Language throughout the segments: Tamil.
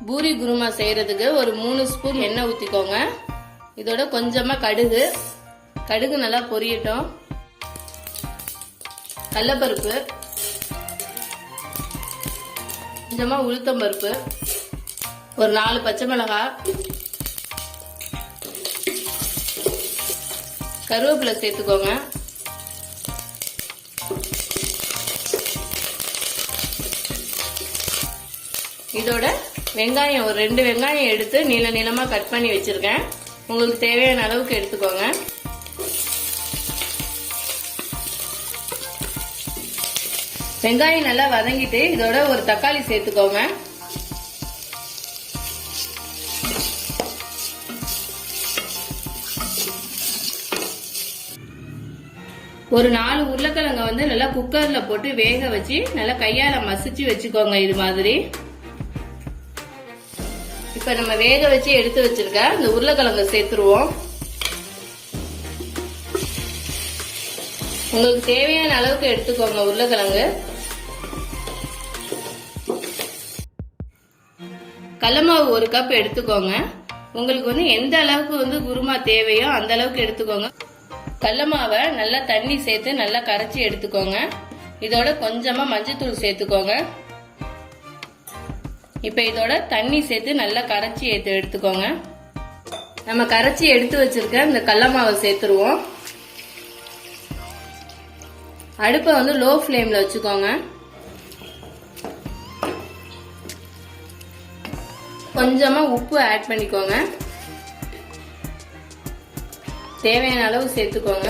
பூரி குருமா செய்யறதுக்கு ஒரு 3 ஸ்பூன் எண்ணெய் ஊத்திக்கோங்க. இதோட கொஞ்சமா கடுகு நல்லா பொரியட்டும். கடலைப்பருப்பு, கொஞ்சமா உளுத்தம் பருப்பு, ஒரு 4 பச்சை மிளகாய், கருவேப்பிலை சேர்த்துக்கோங்க. இதோட வெங்காயம் ஒரு 2 வெங்காயம் எடுத்து நீளமா கட் பண்ணி வச்சிருக்கேன். உங்களுக்கு தேவையான அளவுக்கு எடுத்துக்கோங்க. வெங்காயம் நல்லா வதங்கிட்டு இதோட ஒரு தக்காளி சேர்த்துக்கோங்க. ஒரு 4 உருளைக்கிழங்க நல்லா குக்கர்ல போட்டு வேக வச்சு நல்லா கையால மசிச்சு வச்சுக்கோங்க. இது மாதிரி இப்ப நம்ம வேக வச்சு எடுத்து வச்சிருக்க இந்த உருளைக்கிழங்க சேர்த்துருவோம். உங்களுக்கு தேவையான அளவுக்கு எடுத்துக்கோங்க உருளைக்கிழங்கு. கடலைமாவு 1 கப் எடுத்துக்கோங்க. உங்களுக்கு எந்த அளவுக்கு குருமா தேவையோ அந்த அளவுக்கு எடுத்துக்கோங்க. கடலைமாவை நல்லா தண்ணி சேர்த்து நல்லா கரைச்சி எடுத்துக்கோங்க. இதோட கொஞ்சமா மஞ்சத்தூள் சேர்த்துக்கோங்க. இப்ப இதோட தண்ணி சேர்த்து நல்லா கரைச்சி எடுத்துக்கோங்க. நம்ம கரைச்சி எடுத்து வச்சிருக்க இந்த கடலைமாவை சேர்த்துருவோம். அடுப்பை லோ ஃப்ளேம்ல வச்சுக்கோங்க. கொஞ்சமா உப்பு ஆட் பண்ணிக்கோங்க. தேவையான அளவு சேர்த்துக்கோங்க.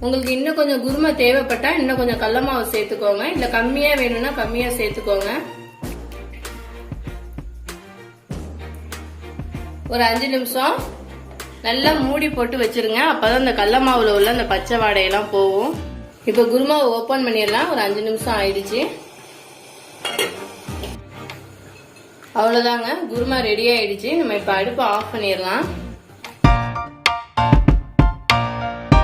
உங்களுக்கு இன்னும் கொஞ்சம் குருமா தேவைப்பட்டா இன்னும் கொஞ்சம் கடலை மாவு சேர்த்துக்கோங்க. இல்ல கம்மியா வேணும்னா கம்மியா சேர்த்துக்கோங்க. ஒரு 5 நிமிஷம் நல்லா மூடி போட்டு வச்சிருங்க. அப்பதான் இந்த கடலை மாவுல உள்ள அந்த பச்சை வாடையெல்லாம் போகும். இப்ப குருமாவை ஓபன் பண்ணிடலாம். ஒரு 5 நிமிஷம் ஆயிடுச்சு. அவ்வளவுதாங்க, குருமா ரெடி ஆயிடுச்சு. நம்ம இப்ப அடுப்பை ஆஃப் பண்ணிடலாம்.